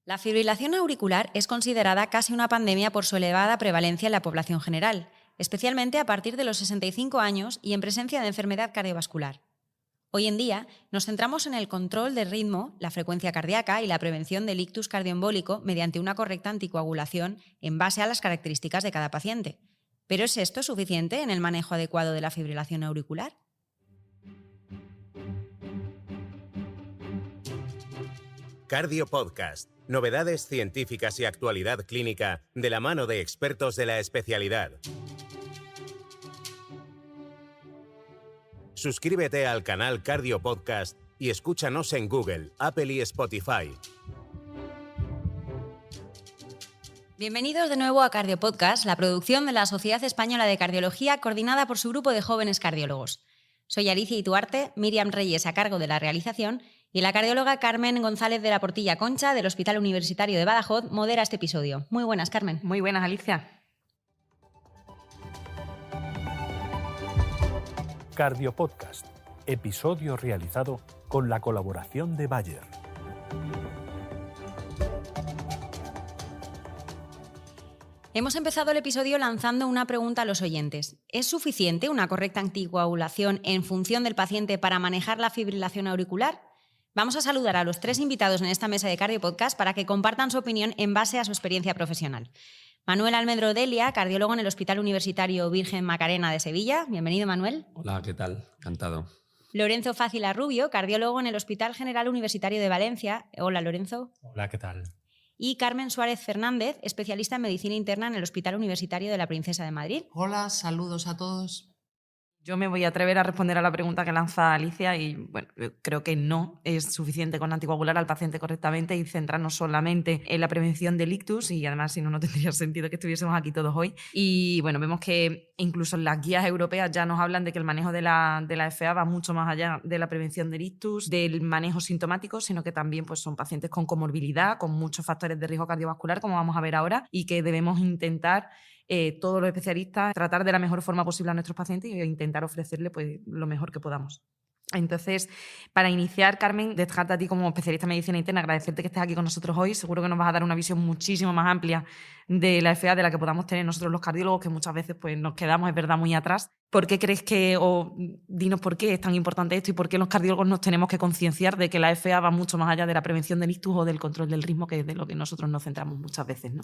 La fibrilación auricular es considerada casi una pandemia por su elevada prevalencia en la población general, especialmente a partir de los 65 años y en presencia de enfermedad cardiovascular. Hoy en día nos centramos en el control del ritmo, la frecuencia cardíaca y la prevención del ictus cardioembólico mediante una correcta anticoagulación en base a las características de cada paciente. ¿Pero es esto suficiente en el manejo adecuado de la fibrilación auricular? Cardio Podcast. Novedades científicas y actualidad clínica de la mano de expertos de la especialidad. Suscríbete al canal Cardio Podcast y escúchanos en Google, Apple y Spotify. Bienvenidos de nuevo a Cardio Podcast, la producción de la Sociedad Española de Cardiología coordinada por su grupo de jóvenes cardiólogos. Soy Alicia Ituarte, Miriam Reyes a cargo de la realización y la cardióloga Carmen González de la Portilla Concha del Hospital Universitario de Badajoz modera este episodio. Muy buenas, Carmen. Muy buenas, Alicia. Cardio Podcast, episodio realizado con la colaboración de Bayer. Hemos empezado el episodio lanzando una pregunta a los oyentes. ¿Es suficiente una correcta anticoagulación en función del paciente para manejar la fibrilación auricular? Vamos a saludar a los 3 invitados en esta mesa de Cardio Podcast para que compartan su opinión en base a su experiencia profesional. Manuel Almendro Delia, cardiólogo en el Hospital Universitario Virgen Macarena de Sevilla. Bienvenido, Manuel. Hola, ¿qué tal? Encantado. Lorenzo Fácila Rubio, cardiólogo en el Hospital General Universitario de Valencia. Hola, Lorenzo. Hola, ¿qué tal? Y Carmen Suárez Fernández, especialista en medicina interna en el Hospital Universitario de la Princesa de Madrid. Hola, saludos a todos. Yo me voy a atrever a responder a la pregunta que lanza Alicia y bueno, creo que no es suficiente con anticoagular al paciente correctamente y centrarnos solamente en la prevención del ictus, y además si no, no tendría sentido que estuviésemos aquí todos hoy. Y bueno, vemos que incluso en las guías europeas ya nos hablan de que el manejo de la FA va mucho más allá de la prevención del ictus, del manejo sintomático, sino que también pues, son pacientes con comorbilidad, con muchos factores de riesgo cardiovascular, como vamos a ver ahora, y que debemos intentar todos los especialistas tratar de la mejor forma posible a nuestros pacientes e intentar ofrecerle pues, lo mejor que podamos. Entonces, para iniciar, Carmen, dejarte a ti como especialista en medicina interna, agradecerte que estés aquí con nosotros hoy. Seguro que nos vas a dar una visión muchísimo más amplia de la FA de la que podamos tener nosotros los cardiólogos, que muchas veces pues, nos quedamos, es verdad, muy atrás. ¿Por qué crees que, o dinos por qué es tan importante esto y por qué los cardiólogos nos tenemos que concienciar de que la FA va mucho más allá de la prevención del ictus o del control del ritmo, que es de lo que nosotros nos centramos muchas veces, ¿no?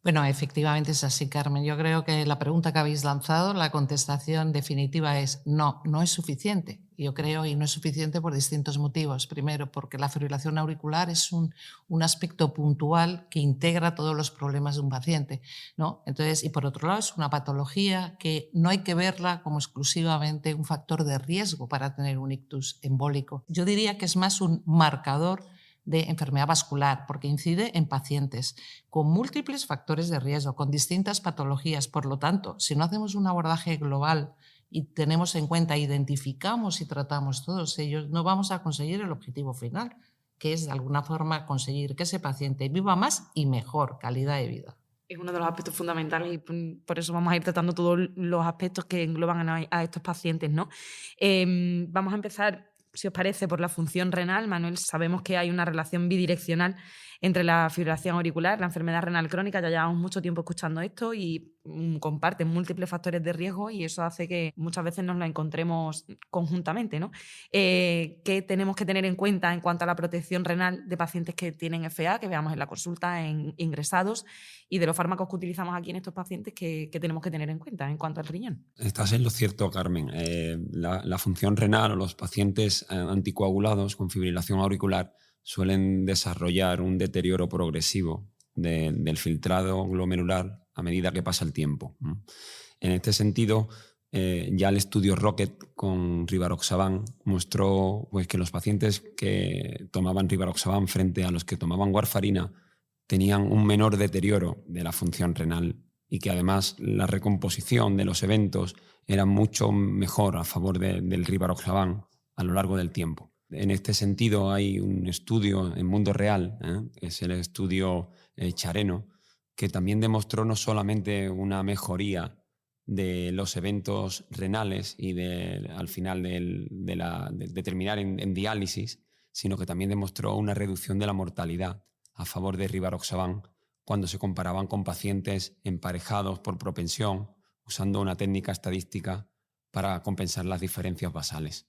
Bueno, efectivamente es así, Carmen. Yo creo que la pregunta que habéis lanzado, la contestación definitiva es no, no es suficiente. Yo creo, y no es suficiente por distintos motivos. Primero, porque la fibrilación auricular es un aspecto puntual que integra todos los problemas de un paciente, ¿no? Entonces, y por otro lado, es una patología que no hay que verla como exclusivamente un factor de riesgo para tener un ictus embólico. Yo diría que es más un marcador de enfermedad vascular, porque incide en pacientes con múltiples factores de riesgo, con distintas patologías. Por lo tanto, si no hacemos un abordaje global y tenemos en cuenta, identificamos y tratamos todos ellos, no vamos a conseguir el objetivo final, que es de alguna forma conseguir que ese paciente viva más y mejor calidad de vida. Es uno de los aspectos fundamentales y por eso vamos a ir tratando todos los aspectos que engloban a estos pacientes, ¿no? Vamos a empezar, si os parece, por la función renal. Manuel, sabemos que hay una relación bidireccional entre la fibrilación auricular, la enfermedad renal crónica. Ya llevamos mucho tiempo escuchando esto y comparten múltiples factores de riesgo y eso hace que muchas veces nos la encontremos conjuntamente, ¿no? ¿Qué tenemos que tener en cuenta en cuanto a la protección renal de pacientes que tienen FA, que veamos en la consulta, en ingresados, y de los fármacos que utilizamos aquí en estos pacientes que tenemos que tener en cuenta en cuanto al riñón? Estás en lo cierto, Carmen. La función renal o los pacientes anticoagulados con fibrilación auricular suelen desarrollar un deterioro progresivo del filtrado glomerular a medida que pasa el tiempo. En este sentido, ya el estudio Rocket con Rivaroxaban mostró pues, que los pacientes que tomaban Rivaroxaban frente a los que tomaban warfarina tenían un menor deterioro de la función renal y que además la recomposición de los eventos era mucho mejor a favor del Rivaroxaban a lo largo del tiempo. En este sentido hay un estudio en mundo real, es el estudio Chareno, que también demostró no solamente una mejoría de los eventos renales y al final de terminar en diálisis, sino que también demostró una reducción de la mortalidad a favor de rivaroxaban cuando se comparaban con pacientes emparejados por propensión, usando una técnica estadística para compensar las diferencias basales.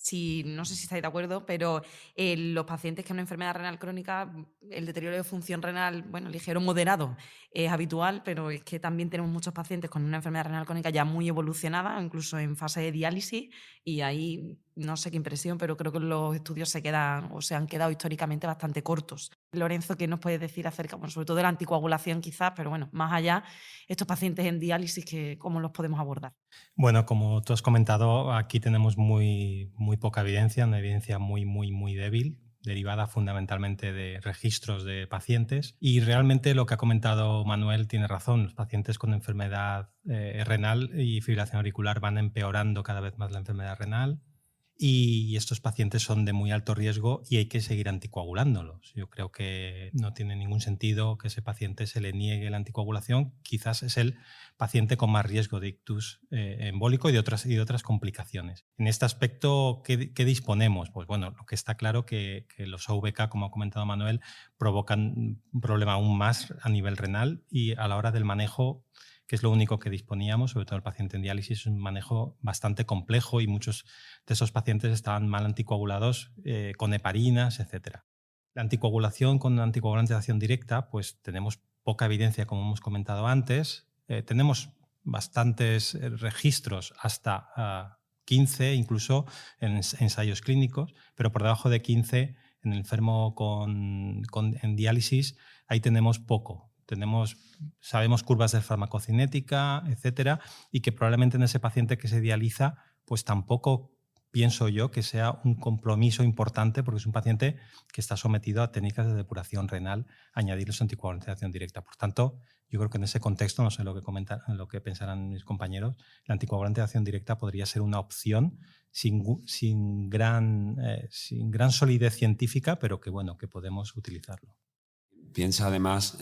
Sí, no sé si estáis de acuerdo, pero los pacientes que han una enfermedad renal crónica, el deterioro de función renal, bueno, ligero, moderado, es habitual, pero es que también tenemos muchos pacientes con una enfermedad renal crónica ya muy evolucionada, incluso en fase de diálisis, y ahí no sé qué impresión, pero creo que los estudios se han quedado históricamente bastante cortos. Lorenzo, ¿qué nos puedes decir acerca, bueno, sobre todo de la anticoagulación quizás, pero bueno, más allá, estos pacientes en diálisis, ¿cómo los podemos abordar? Bueno, como tú has comentado, aquí tenemos muy poca evidencia, una evidencia muy débil, derivada fundamentalmente de registros de pacientes. Y realmente lo que ha comentado Manuel tiene razón. Los pacientes con enfermedad renal y fibrilación auricular van empeorando cada vez más la enfermedad renal. Y estos pacientes son de muy alto riesgo y hay que seguir anticoagulándolos. Yo creo que no tiene ningún sentido que ese paciente se le niegue la anticoagulación. Quizás es el paciente con más riesgo de ictus embólico y de otras complicaciones. En este aspecto, ¿qué disponemos? Pues bueno, lo que está claro que los AVK, como ha comentado Manuel, provocan un problema aún más a nivel renal y a la hora del manejo, que es lo único que disponíamos, sobre todo el paciente en diálisis, es un manejo bastante complejo y muchos de esos pacientes estaban mal anticoagulados con heparinas, etc. La anticoagulación con anticoagulante de acción directa, pues tenemos poca evidencia, como hemos comentado antes. Tenemos bastantes registros, hasta 15 incluso en ensayos clínicos, pero por debajo de 15 en el enfermo en diálisis, ahí tenemos poco. Sabemos curvas de farmacocinética, etcétera, y que probablemente en ese paciente que se dializa, pues tampoco pienso yo que sea un compromiso importante, porque es un paciente que está sometido a técnicas de depuración renal, añadir los anticoagulantes de acción directa. Por tanto, yo creo que en ese contexto, no sé lo que pensarán mis compañeros, el anticoagulante de acción directa podría ser una opción sin gran solidez científica, pero que podemos utilizarlo. Piensa además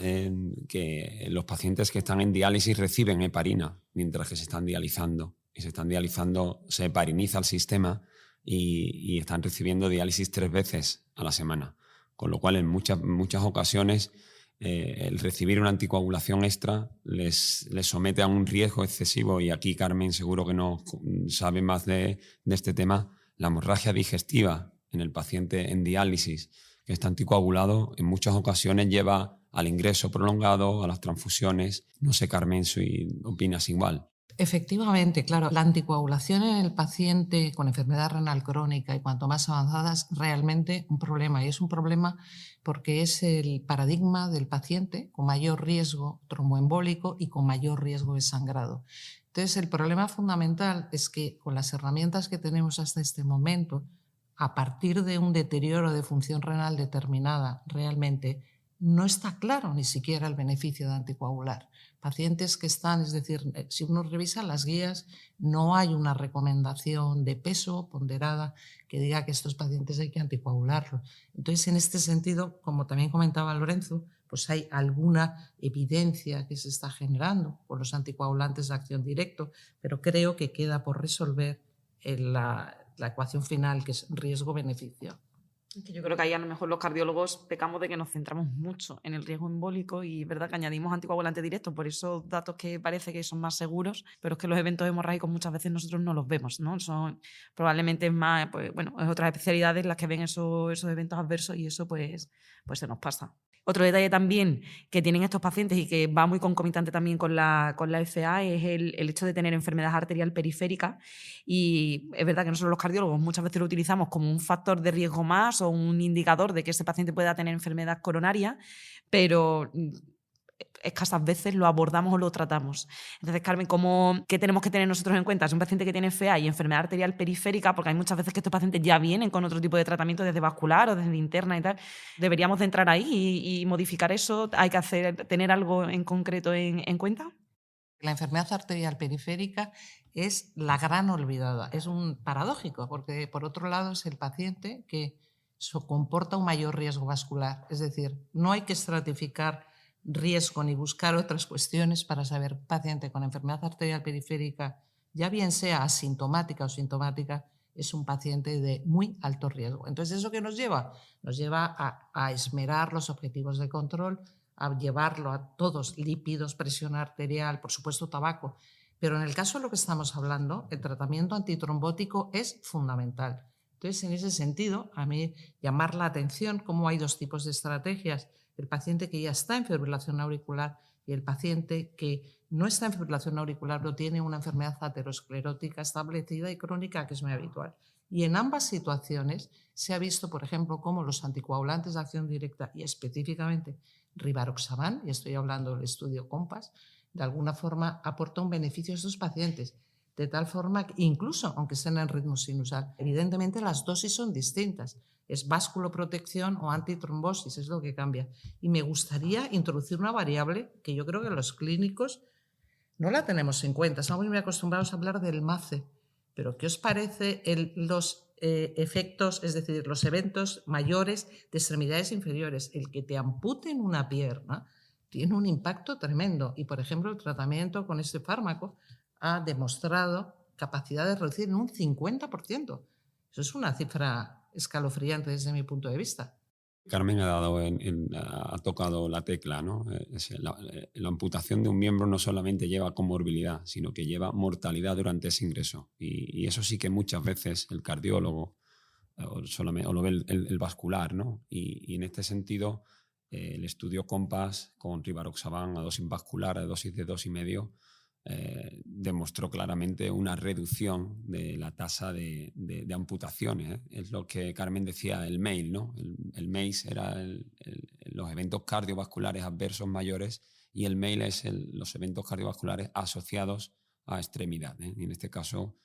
que los pacientes que están en diálisis reciben heparina mientras que se están dializando. Y se están dializando, se hepariniza el sistema y están recibiendo diálisis 3 veces a la semana. Con lo cual, en muchas ocasiones, el recibir una anticoagulación extra les somete a un riesgo excesivo. Y aquí Carmen seguro que no sabe más de este tema. La hemorragia digestiva en el paciente en diálisis que está anticoagulado, en muchas ocasiones lleva al ingreso prolongado, a las transfusiones. No sé, Carmen, si opinas igual. Efectivamente, claro, la anticoagulación en el paciente con enfermedad renal crónica y cuanto más avanzada es realmente un problema. Y es un problema porque es el paradigma del paciente con mayor riesgo tromboembólico y con mayor riesgo de sangrado. Entonces, el problema fundamental es que con las herramientas que tenemos hasta este momento, a partir de un deterioro de función renal determinada, realmente no está claro ni siquiera el beneficio de anticoagular. Pacientes que están, es decir, si uno revisa las guías, no hay una recomendación de peso ponderada que diga que estos pacientes hay que anticoagularlos. Entonces, en este sentido, como también comentaba Lorenzo, pues hay alguna evidencia que se está generando con los anticoagulantes de acción directa, pero creo que queda por resolver la ecuación final, que es riesgo-beneficio. Yo creo que ahí a lo mejor los cardiólogos pecamos de que nos centramos mucho en el riesgo embólico y es verdad que añadimos anticoagulante directo por esos datos que parece que son más seguros, pero es que los eventos hemorrágicos muchas veces nosotros no los vemos, ¿no? Son probablemente más, pues bueno, es otras especialidades las que ven esos eventos adversos y eso pues se nos pasa. Otro detalle también que tienen estos pacientes y que va muy concomitante también con la FA es el hecho de tener enfermedad arterial periférica, y es verdad que nosotros los cardiólogos muchas veces lo utilizamos como un factor de riesgo más o un indicador de que ese paciente pueda tener enfermedad coronaria, pero escasas veces lo abordamos o lo tratamos. Entonces, Carmen, ¿qué tenemos que tener nosotros en cuenta? Es un paciente que tiene FA y enfermedad arterial periférica, porque hay muchas veces que estos pacientes ya vienen con otro tipo de tratamiento desde vascular o desde interna y tal. ¿Deberíamos de entrar ahí y modificar eso? ¿Hay que tener algo en concreto en cuenta? La enfermedad arterial periférica es la gran olvidada. Es un paradójico, porque por otro lado es el paciente que comporta un mayor riesgo vascular. Es decir, no hay que estratificar riesgo ni buscar otras cuestiones para saber que un paciente con enfermedad arterial periférica, ya bien sea asintomática o sintomática, es un paciente de muy alto riesgo. Entonces, ¿eso qué nos lleva? Nos lleva a esmerar los objetivos de control, a llevarlo a todos, lípidos, presión arterial, por supuesto tabaco. Pero en el caso de lo que estamos hablando, el tratamiento antitrombótico es fundamental. Entonces, en ese sentido, a mí llamar la atención cómo hay dos tipos de estrategias. El paciente que ya está en fibrilación auricular y el paciente que no está en fibrilación auricular pero tiene una enfermedad aterosclerótica establecida y crónica, que es muy habitual. Y en ambas situaciones se ha visto, por ejemplo, cómo los anticoagulantes de acción directa y específicamente rivaroxaban, y estoy hablando del estudio COMPAS, de alguna forma aporta un beneficio a estos pacientes, de tal forma que incluso aunque estén en ritmo sinusal, evidentemente las dosis son distintas. Es vasculoprotección o antitrombosis, es lo que cambia. Y me gustaría introducir una variable que yo creo que los clínicos no la tenemos en cuenta. Estamos muy acostumbrados a hablar del MACE, pero ¿qué os parece los efectos, es decir, los eventos mayores de extremidades inferiores? El que te amputen una pierna tiene un impacto tremendo y, por ejemplo, el tratamiento con este fármaco ha demostrado capacidad de reducir en un 50%. Eso es una cifra escalofriante desde mi punto de vista. Carmen ha tocado la tecla, ¿no? La amputación de un miembro no solamente lleva comorbilidad, sino que lleva mortalidad durante ese ingreso. Y eso sí que muchas veces el cardiólogo o lo ve el vascular, ¿no? Y en este sentido, el estudio COMPAS con rivaroxaban a dosis vascular, a dosis de 2,5, demostró claramente una reducción de la tasa de amputaciones. Es lo que Carmen decía, el MACE, ¿no? El MACE era los eventos cardiovasculares adversos mayores y el MACE es los eventos cardiovasculares asociados a extremidad, ¿eh? Y en este caso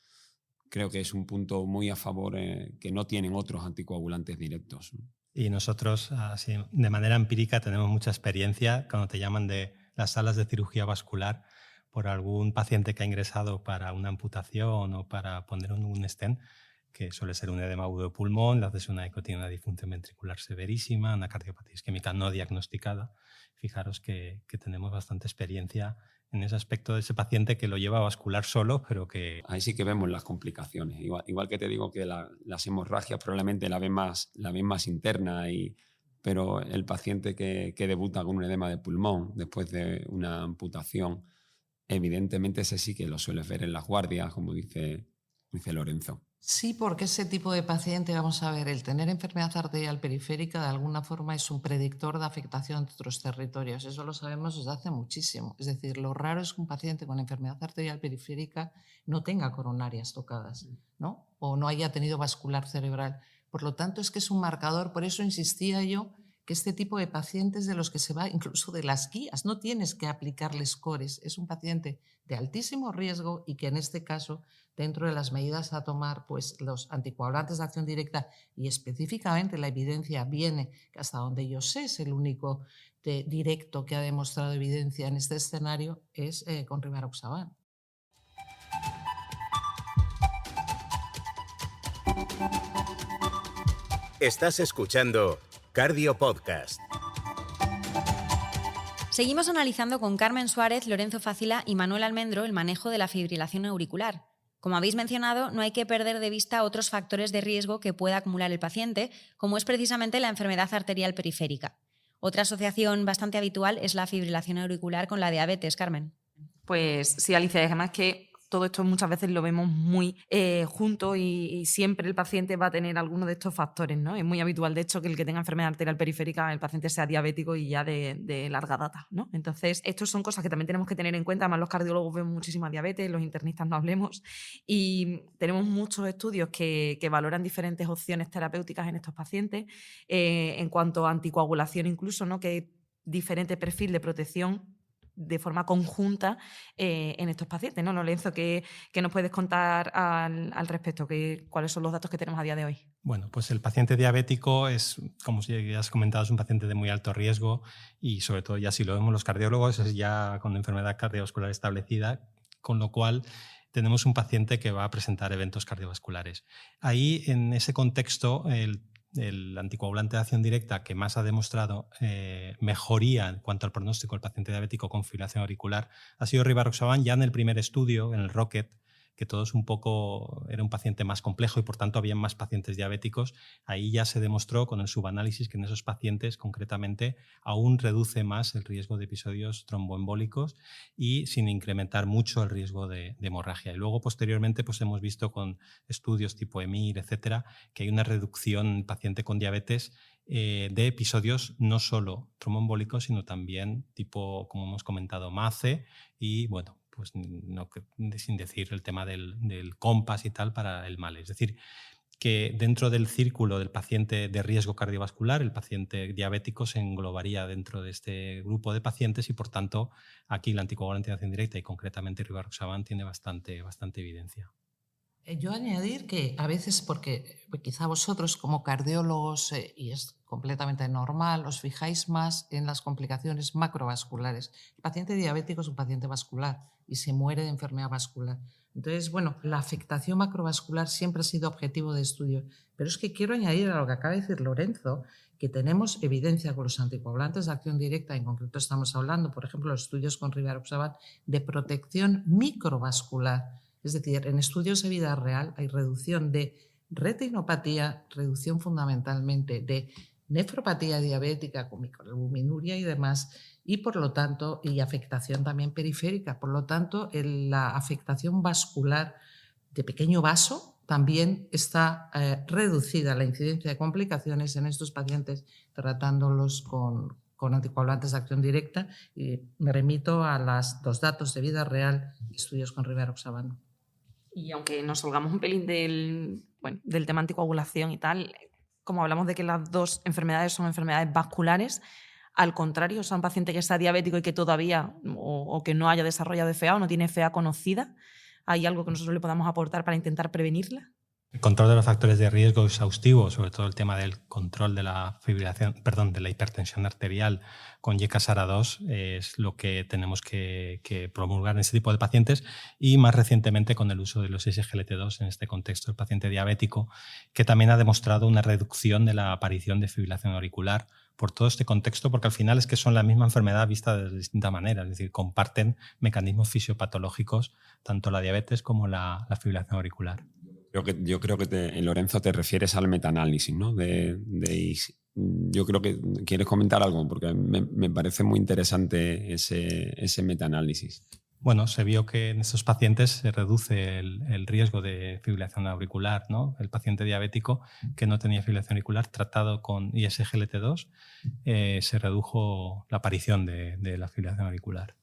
creo que es un punto muy a favor que no tienen otros anticoagulantes directos, ¿no? Y nosotros, así, de manera empírica, tenemos mucha experiencia cuando te llaman de las salas de cirugía vascular por algún paciente que ha ingresado para una amputación o para poner un stent, que suele ser un edema agudo de pulmón, le haces una eco, tiene una disfunción ventricular severísima, una cardiopatía isquémica no diagnosticada. Fijaros que tenemos bastante experiencia en ese aspecto de ese paciente que lo lleva vascular solo, pero que... Ahí sí que vemos las complicaciones. Igual que te digo que las hemorragias probablemente la ven más interna, pero el paciente que debuta con un edema de pulmón después de una amputación, evidentemente ese sí que lo sueles ver en las guardias, como dice Lorenzo. Sí, porque ese tipo de paciente, vamos a ver, el tener enfermedad arterial periférica de alguna forma es un predictor de afectación de otros territorios. Eso lo sabemos desde hace muchísimo. Es decir, lo raro es que un paciente con enfermedad arterial periférica no tenga coronarias tocadas, ¿no? O no haya tenido vascular cerebral. Por lo tanto, es que es un marcador. Por eso insistía yo que este tipo de pacientes de los que se va incluso de las guías, no tienes que aplicarles scores, es un paciente de altísimo riesgo y que en este caso, dentro de las medidas a tomar, pues los anticoagulantes de acción directa y específicamente la evidencia viene, que hasta donde yo sé es el único directo que ha demostrado evidencia en este escenario, es con rivaroxaban. Estás escuchando Cardio Podcast. Seguimos analizando con Carmen Suárez, Lorenzo Facila y Manuel Almendro el manejo de la fibrilación auricular. Como habéis mencionado, no hay que perder de vista otros factores de riesgo que pueda acumular el paciente, como es precisamente la enfermedad arterial periférica. Otra asociación bastante habitual es la fibrilación auricular con la diabetes, Carmen. Pues sí, Alicia, además que todo esto muchas veces lo vemos muy junto y siempre el paciente va a tener alguno de estos factores, ¿no? Es muy habitual, de hecho, que el que tenga enfermedad arterial periférica, el paciente sea diabético y ya de larga data, ¿no? Entonces, estas son cosas que también tenemos que tener en cuenta. Además, los cardiólogos vemos muchísima diabetes, los internistas no hablemos, y tenemos muchos estudios que valoran diferentes opciones terapéuticas en estos pacientes, en cuanto a anticoagulación incluso, ¿no? Que hay diferente perfil de protección de forma conjunta en estos pacientes, ¿no? Lorenzo, ¿qué nos puedes contar al respecto? ¿Cuáles son los datos que tenemos a día de hoy? Bueno, pues el paciente diabético es, como ya has comentado, es un paciente de muy alto riesgo y sobre todo ya si lo vemos los cardiólogos es ya con enfermedad cardiovascular establecida, con lo cual tenemos un paciente que va a presentar eventos cardiovasculares. Ahí, en ese contexto, el anticoagulante de acción directa que más ha demostrado mejoría en cuanto al pronóstico del paciente diabético con fibrilación auricular ha sido rivaroxaban ya en el primer estudio, en el ROCKET, que todo es un poco, era un paciente más complejo y por tanto había más pacientes diabéticos, ahí ya se demostró con el subanálisis que en esos pacientes concretamente aún reduce más el riesgo de episodios tromboembólicos y sin incrementar mucho el riesgo de hemorragia. Y luego posteriormente pues hemos visto con estudios tipo EMIR, etcétera, que hay una reducción en paciente con diabetes de episodios no solo tromboembólicos, sino también tipo, como hemos comentado, MACE y, bueno, pues no, sin decir el tema del COMPAS y tal para el MALE. Es decir, que dentro del círculo del paciente de riesgo cardiovascular, el paciente diabético se englobaría dentro de este grupo de pacientes y, por tanto, aquí la anticoagulante de acción directa y concretamente rivaroxaban tiene bastante evidencia. Yo añadir que a veces, porque quizá vosotros como cardiólogos, y es completamente normal, os fijáis más en las complicaciones macrovasculares. El paciente diabético es un paciente vascular y se muere de enfermedad vascular. Entonces, bueno, la afectación macrovascular siempre ha sido objetivo de estudio, pero es que quiero añadir a lo que acaba de decir Lorenzo, que tenemos evidencia con los anticoagulantes de acción directa, en concreto estamos hablando, por ejemplo, los estudios con rivaroxaban, de protección microvascular. Es decir, en estudios de vida real hay reducción de retinopatía, reducción fundamentalmente de nefropatía diabética con microalbuminuria y demás, y por lo tanto, y afectación también periférica. Por lo tanto, la afectación vascular de pequeño vaso también está reducida la incidencia de complicaciones en estos pacientes tratándolos con anticoagulantes de acción directa, y me remito a los datos de vida real, estudios con rivaroxaban. Y aunque nos salgamos un pelín del tema anticoagulación y tal, como hablamos de que las dos enfermedades son enfermedades vasculares, al contrario, o sea, un paciente que está diabético y que todavía o que no haya desarrollado FA o no tiene FA conocida, ¿hay algo que nosotros le podamos aportar para intentar prevenirla? El control de los factores de riesgo exhaustivo, sobre todo el tema del control de la de la hipertensión arterial con YCASARA2 es lo que tenemos que promulgar en este tipo de pacientes y más recientemente con el uso de los SGLT2 en este contexto del paciente diabético, que también ha demostrado una reducción de la aparición de fibrilación auricular por todo este contexto, porque al final es que son la misma enfermedad vista de distinta manera, es decir, comparten mecanismos fisiopatológicos, tanto la diabetes como la fibrilación auricular. Yo creo que Lorenzo, te refieres al metaanálisis, ¿no? Yo creo que quieres comentar algo, porque me parece muy interesante ese metaanálisis. Bueno, se vio que en estos pacientes se reduce el riesgo de fibrilación auricular, ¿no? El paciente diabético que no tenía fibrilación auricular tratado con ISGLT2 se redujo la aparición de la fibrilación auricular.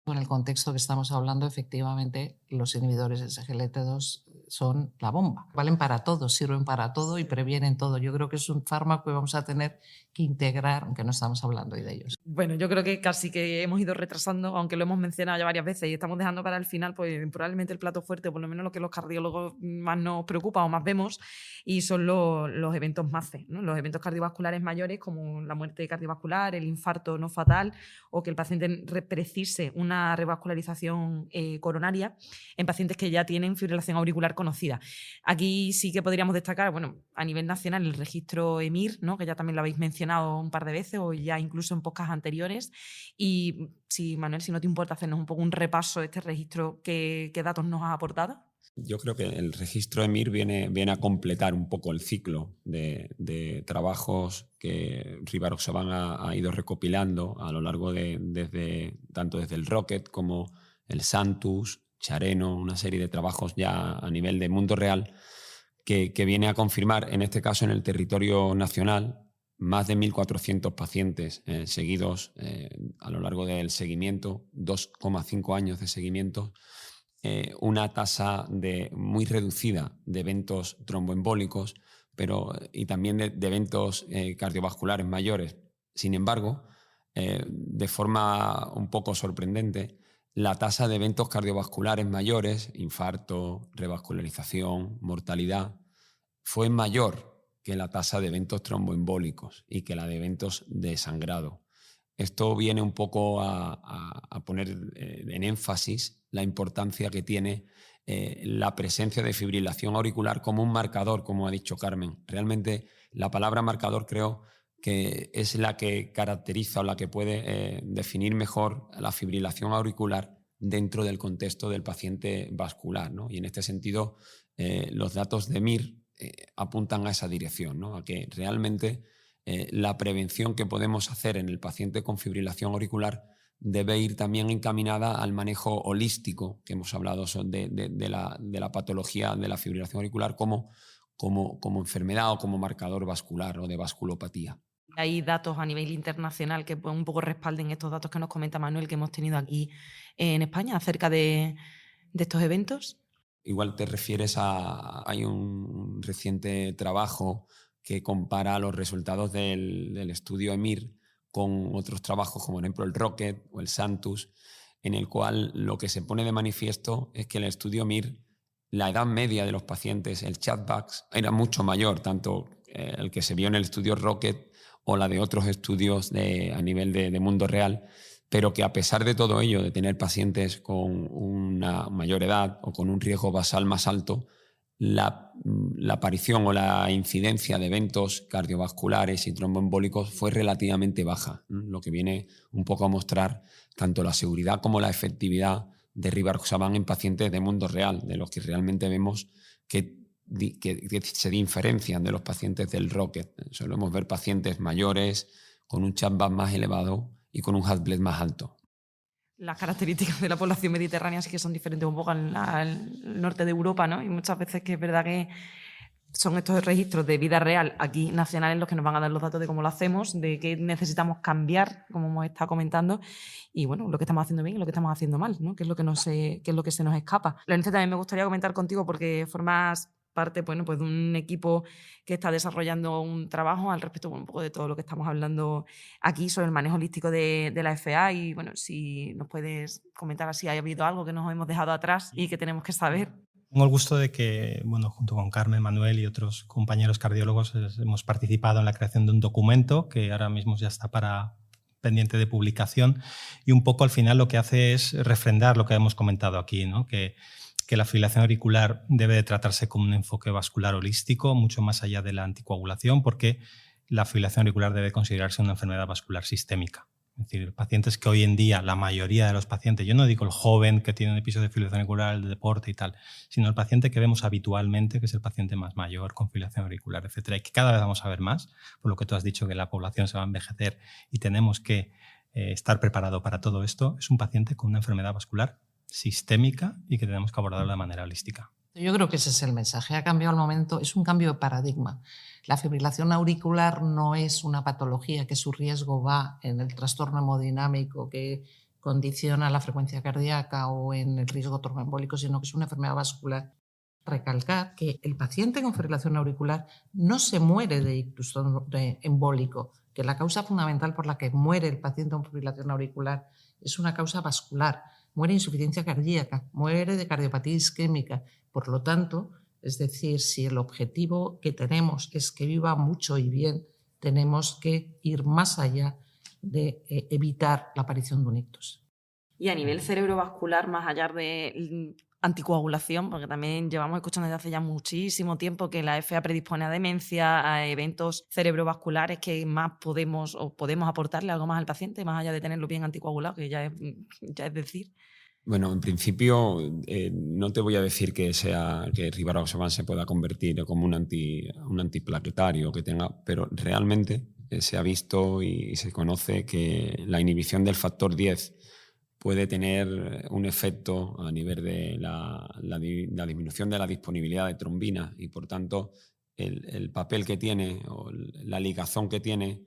En el contexto que estamos hablando, efectivamente, los inhibidores de SGLT2 son la bomba. Valen para todo, sirven para todo y previenen todo. Yo creo que es un fármaco que vamos a tener que integrar, aunque no estamos hablando hoy de ellos. Bueno, yo creo que casi que hemos ido retrasando, aunque lo hemos mencionado ya varias veces y estamos dejando para el final, pues probablemente el plato fuerte, por lo menos lo que los cardiólogos más nos preocupa o más vemos, y son los eventos MACE, ¿no? Los eventos cardiovasculares mayores como la muerte cardiovascular, el infarto no fatal o que el paciente precise una revascularización coronaria en pacientes que ya tienen fibrilación auricular conocida. Aquí sí que podríamos destacar, bueno, a nivel nacional el registro EMIR, ¿no? Que ya también lo habéis mencionado un par de veces o ya incluso en podcasts anteriores. Y si, Manuel, si no te importa hacernos un poco un repaso de este registro, ¿qué datos nos has aportado? Yo creo que el registro EMIR viene a completar un poco el ciclo de trabajos que rivaroxaban ha ido recopilando a lo largo tanto desde el Rocket como el Santus, Chareno, una serie de trabajos ya a nivel de mundo real que viene a confirmar, en este caso en el territorio nacional, más de 1.400 pacientes seguidos a lo largo del seguimiento, 2,5 años de seguimiento, una tasa muy reducida de eventos tromboembólicos y también de eventos cardiovasculares mayores. Sin embargo, de forma un poco sorprendente, la tasa de eventos cardiovasculares mayores, infarto, revascularización, mortalidad, fue mayor que la tasa de eventos tromboembólicos y que la de eventos de sangrado. Esto viene un poco a poner en énfasis la importancia que tiene la presencia de fibrilación auricular como un marcador, como ha dicho Carmen. Realmente la palabra marcador creo que es la que caracteriza o la que puede definir mejor la fibrilación auricular dentro del contexto del paciente vascular, ¿no? Y en este sentido, los datos de MIR apuntan a esa dirección, ¿no? A que realmente la prevención que podemos hacer en el paciente con fibrilación auricular debe ir también encaminada al manejo holístico, que hemos hablado de la patología de la fibrilación auricular como enfermedad o como marcador vascular o de vasculopatía. Hay datos a nivel internacional que un poco respalden estos datos que nos comenta Manuel, que hemos tenido aquí en España acerca de estos eventos. Igual te refieres hay un reciente trabajo que compara los resultados del estudio EMIR con otros trabajos como por ejemplo el ROCKET o el SANTUS, en el cual lo que se pone de manifiesto es que en el estudio EMIR la edad media de los pacientes, el chatbox, era mucho mayor, tanto el que se vio en el estudio ROCKET o la de otros estudios a nivel de mundo real, pero que a pesar de todo ello, de tener pacientes con una mayor edad o con un riesgo basal más alto, la aparición o la incidencia de eventos cardiovasculares y tromboembólicos fue relativamente baja, lo que viene un poco a mostrar tanto la seguridad como la efectividad de rivaroxaban en pacientes de mundo real, de los que realmente vemos que se diferencian de los pacientes del ROCKET. Solemos ver pacientes mayores con un chatbot más elevado y con un HAD-BLED más alto. Las características de la población mediterránea sí que son diferentes un poco al norte de Europa, ¿no? Y muchas veces que es verdad que son estos registros de vida real aquí nacionales los que nos van a dar los datos de cómo lo hacemos, de qué necesitamos cambiar, como hemos estado comentando, y bueno, lo que estamos haciendo bien y lo que estamos haciendo mal, ¿no? Qué es lo que se nos escapa. Lorenzo, también me gustaría comentar contigo porque formas parte bueno, pues de un equipo que está desarrollando un trabajo al respecto, bueno, un poco de todo lo que estamos hablando aquí sobre el manejo holístico de la FA y bueno, si nos puedes comentar si ha habido algo que nos hemos dejado atrás y que tenemos que saber. Tengo el gusto de que, bueno, junto con Carmen, Manuel y otros compañeros cardiólogos hemos participado en la creación de un documento que ahora mismo ya está pendiente de publicación y un poco al final lo que hace es refrendar lo que hemos comentado aquí, ¿no? Que la fibrilación auricular debe de tratarse con un enfoque vascular holístico, mucho más allá de la anticoagulación, porque la fibrilación auricular debe considerarse una enfermedad vascular sistémica. Es decir, pacientes que hoy en día, la mayoría de los pacientes, yo no digo el joven que tiene un episodio de fibrilación auricular, el de deporte y tal, sino el paciente que vemos habitualmente, que es el paciente más mayor con fibrilación auricular, etc. Y que cada vez vamos a ver más, por lo que tú has dicho que la población se va a envejecer y tenemos que estar preparados para todo esto, es un paciente con una enfermedad vascular sistémica y que tenemos que abordarlo de manera holística. Yo creo que ese es el mensaje. Ha cambiado el momento, es un cambio de paradigma. La fibrilación auricular no es una patología que su riesgo va en el trastorno hemodinámico que condiciona la frecuencia cardíaca o en el riesgo tromboembólico, sino que es una enfermedad vascular. Recalcar que el paciente con fibrilación auricular no se muere de ictus embólico, que la causa fundamental por la que muere el paciente con fibrilación auricular es una causa vascular. Muere de insuficiencia cardíaca, muere de cardiopatía isquémica. Por lo tanto, es decir, si el objetivo que tenemos es que viva mucho y bien, tenemos que ir más allá de evitar la aparición de un ictus. Y a nivel cerebrovascular, más allá de anticoagulación, porque también llevamos escuchando desde hace ya muchísimo tiempo que la FA predispone a demencia, a eventos cerebrovasculares, que más podemos aportarle algo más al paciente, más allá de tenerlo bien anticoagulado, que ya es decir. Bueno, en principio no te voy a decir que rivaroxaban se pueda convertir como un antiplaquetario que tenga, pero realmente se ha visto y se conoce que la inhibición del factor 10 puede tener un efecto a nivel de la disminución de la disponibilidad de trombina y, por tanto, el papel que tiene o la ligazón que tiene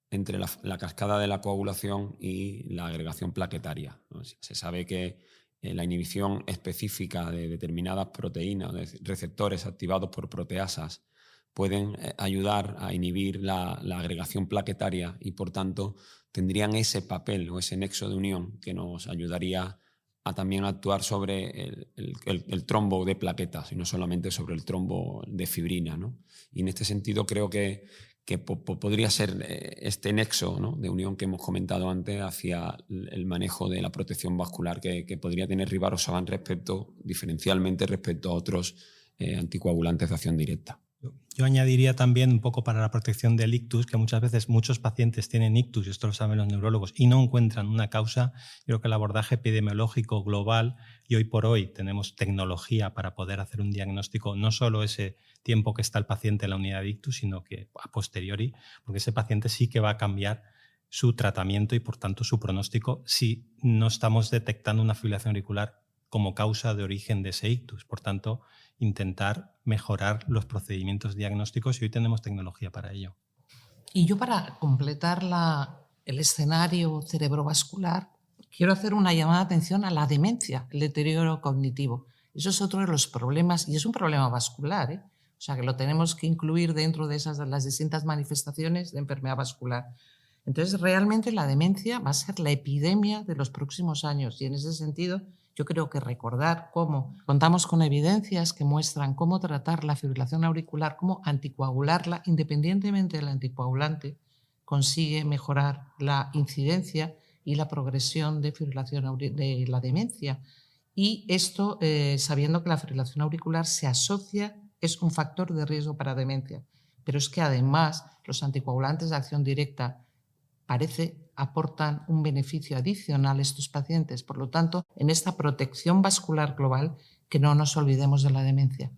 entre la cascada de la coagulación y la agregación plaquetaria, ¿no? Se sabe que la inhibición específica de determinadas proteínas, de receptores activados por proteasas, pueden ayudar a inhibir la agregación plaquetaria y, por tanto, tendrían ese papel o ese nexo de unión que nos ayudaría a también actuar sobre el trombo de plaquetas y no solamente sobre el trombo de fibrina, ¿no? Y en este sentido creo que podría ser este nexo, ¿no?, de unión que hemos comentado antes hacia el manejo de la protección vascular que podría tener rivaroxaban diferencialmente respecto a otros anticoagulantes de acción directa. Yo añadiría también un poco para la protección del ictus, que muchas veces muchos pacientes tienen ictus, y esto lo saben los neurólogos, y no encuentran una causa. Yo creo que el abordaje epidemiológico global, y hoy por hoy tenemos tecnología para poder hacer un diagnóstico, no solo ese tiempo que está el paciente en la unidad de ictus, sino que a posteriori, porque ese paciente sí que va a cambiar su tratamiento y por tanto su pronóstico si no estamos detectando una fibrilación auricular como causa de origen de ese ictus. Por tanto, intentar mejorar los procedimientos diagnósticos, y hoy tenemos tecnología para ello. Y yo, para completar el escenario cerebrovascular, quiero hacer una llamada de atención a la demencia, el deterioro cognitivo. Eso es otro de los problemas, y es un problema vascular, ¿eh? O sea, que lo tenemos que incluir dentro de las distintas manifestaciones de enfermedad vascular. Entonces, realmente la demencia va a ser la epidemia de los próximos años, y en ese sentido yo creo que recordar cómo contamos con evidencias que muestran cómo tratar la fibrilación auricular, cómo anticoagularla, independientemente del anticoagulante, consigue mejorar la incidencia y la progresión de fibrilación de la demencia. Y esto sabiendo que la fibrilación auricular se asocia, es un factor de riesgo para demencia. Pero es que además los anticoagulantes de acción directa aportan un beneficio adicional a estos pacientes. Por lo tanto, en esta protección vascular global, que no nos olvidemos de la demencia.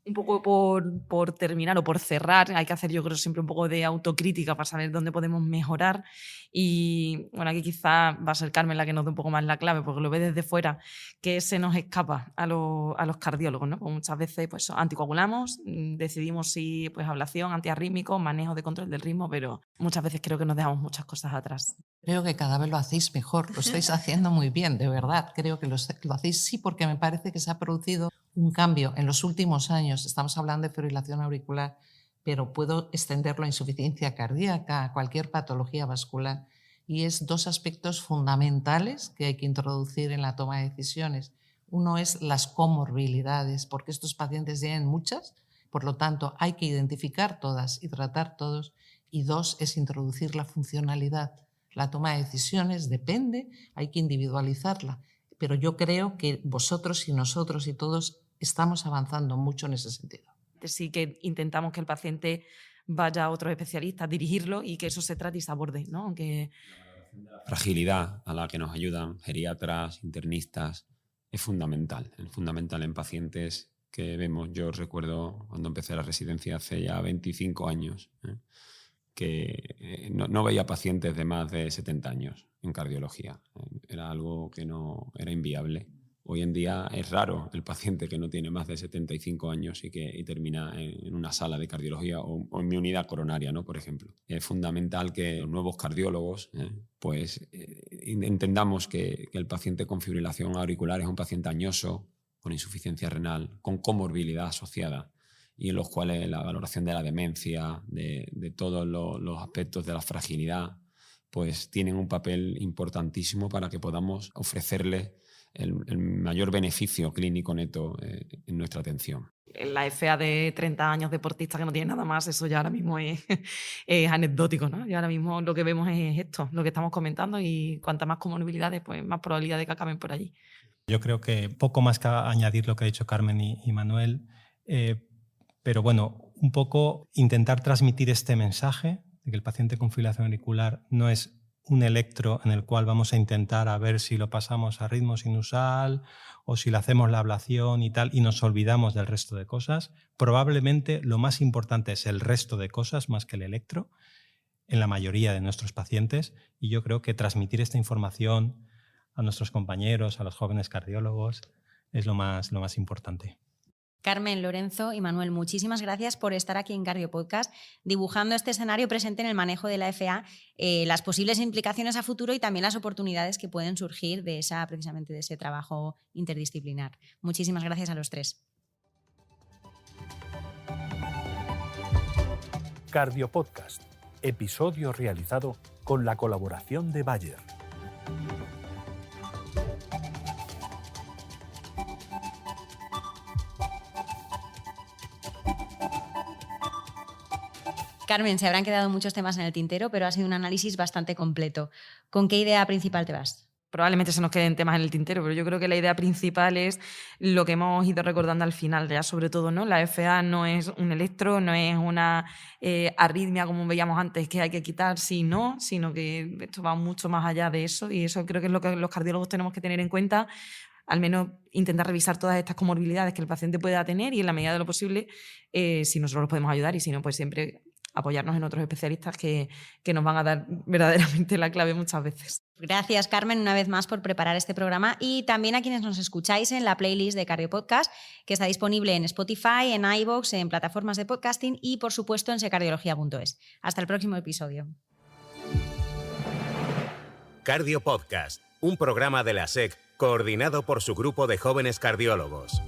Un poco por terminar o por cerrar, hay que hacer, yo creo, siempre un poco de autocrítica para saber dónde podemos mejorar. Y bueno, aquí quizá va a ser Carmen la que nos dé un poco más la clave, porque lo ve desde fuera, que se nos escapa a los cardiólogos, ¿no? Pues muchas veces pues, anticoagulamos, decidimos si pues, ablación, antiarrítmico, manejo de control del ritmo, pero muchas veces creo que nos dejamos muchas cosas atrás. Creo que cada vez lo hacéis mejor, lo estáis haciendo muy bien, de verdad. Creo que lo hacéis sí, porque me parece que se ha producido un cambio en los últimos años. Estamos hablando de fibrilación auricular, pero puedo extenderlo a insuficiencia cardíaca, a cualquier patología vascular. Y es dos aspectos fundamentales que hay que introducir en la toma de decisiones. Uno es las comorbilidades, porque estos pacientes tienen muchas, por lo tanto hay que identificar todas y tratar todos. Y dos es introducir la funcionalidad. La toma de decisiones depende, hay que individualizarla. Pero yo creo que vosotros y nosotros y todos estamos avanzando mucho en ese sentido. Sí que intentamos que el paciente vaya a otros especialistas, dirigirlo y que eso se trate y se aborde, ¿no? Aunque... La fragilidad a la que nos ayudan geriatras, internistas, es fundamental en pacientes que vemos. Yo recuerdo cuando empecé la residencia hace ya 25 años, que no veía pacientes de más de 70 años en cardiología. Era algo que no era inviable. Hoy en día es raro el paciente que no tiene más de 75 años y termina en una sala de cardiología o en mi unidad coronaria, ¿no? Por ejemplo. Es fundamental que los nuevos cardiólogos entendamos que el paciente con fibrilación auricular es un paciente añoso, con insuficiencia renal, con comorbilidad asociada, y en los cuales la valoración de la demencia, de todos los aspectos de la fragilidad, pues tienen un papel importantísimo para que podamos ofrecerle el mayor beneficio clínico neto en nuestra atención. La FA de 30 años deportista que no tiene nada más, eso ya ahora mismo es anecdótico, ¿no? Y ahora mismo lo que vemos es esto, lo que estamos comentando, y cuantas más comorbilidades, pues más probabilidad de que acaben por allí. Yo creo que poco más que añadir lo que ha dicho Carmen y Manuel, pero bueno, un poco intentar transmitir este mensaje de que el paciente con fibrilación auricular no es un electro en el cual vamos a intentar a ver si lo pasamos a ritmo sinusal o si le hacemos la ablación y tal, y nos olvidamos del resto de cosas. Probablemente lo más importante es el resto de cosas más que el electro en la mayoría de nuestros pacientes, y yo creo que transmitir esta información a nuestros compañeros, a los jóvenes cardiólogos, es lo más importante. Carmen, Lorenzo y Manuel, muchísimas gracias por estar aquí en Cardio Podcast, dibujando este escenario presente en el manejo de la FA, las posibles implicaciones a futuro y también las oportunidades que pueden surgir precisamente de ese trabajo interdisciplinar. Muchísimas gracias a los tres. Cardio Podcast, episodio realizado con la colaboración de Bayer. Carmen, se habrán quedado muchos temas en el tintero, pero ha sido un análisis bastante completo. ¿Con qué idea principal te vas? probablemente se nos queden temas en el tintero, pero yo creo que la idea principal es lo que hemos ido recordando al final, ya sobre todo, ¿no? La FA no es un electro, no es una arritmia como veíamos antes que hay que quitar, sino que esto va mucho más allá de eso, y eso creo que es lo que los cardiólogos tenemos que tener en cuenta, al menos intentar revisar todas estas comorbilidades que el paciente pueda tener y en la medida de lo posible, si nosotros los podemos ayudar, y si no, pues siempre apoyarnos en otros especialistas que nos van a dar verdaderamente la clave muchas veces. Gracias, Carmen, una vez más por preparar este programa, y también a quienes nos escucháis en la playlist de Cardio Podcast, que está disponible en Spotify, en iVoox, en plataformas de podcasting y, por supuesto, en secardiología.es. Hasta el próximo episodio. Cardio Podcast, un programa de la SEC coordinado por su grupo de jóvenes cardiólogos.